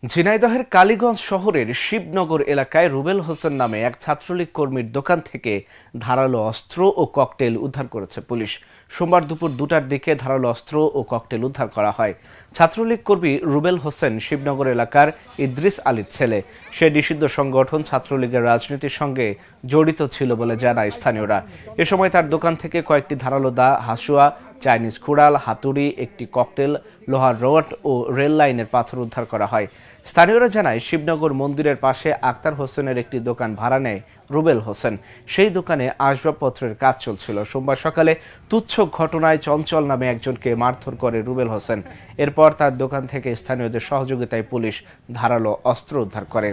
ঝিনাইদহের কালীগঞ্জ শহরের শিবনগর এলাকায় রুবেল হোসেন নামে এক ছাত্রলীগ কর্মীর দোকান থেকে ধারালো অস্ত্র ও ককটেল উদ্ধার করেছে পুলিশ। সোমবার দুপুর 2টার দিকে ধারালো অস্ত্র ও ককটেল উদ্ধার করা হয়। ছাত্রলীগ কর্মী রুবেল হোসেন শিবনগর এলাকার ইদ্রিস আলীর ছেলে। সে নিষিদ্ধ সংগঠন ছাত্রলীগের রাজনীতির সঙ্গে জড়িত ছিল বলে জানায় স্থানীয়রা। এ সময় তার দোকান থেকে কয়েকটি ধারালো দা, হাসুয়া, চাইনিজ কুড়াল, হাতুড়ি, একটি ককটেল, লোহার রড ও রেল লাইনের পাথর উদ্ধার করা হয়। স্থানীয়রা জানায় শিবনগর মন্দিরের পাশে আক্তার হোসেনের একটি দোকান ভাড়া নেয় রুবেল হোসেন। সেই দোকানে আসবাবপত্রের কাজ চলছিল। সোমবার সকালে তুচ্ছ ঘটনায় চঞ্চল নামে একজনকে মারধর করে রুবেল হোসেন। এরপর তার দোকান থেকে স্থানীয়দের সহযোগিতায় পুলিশ ধারালো অস্ত্র উদ্ধার করে।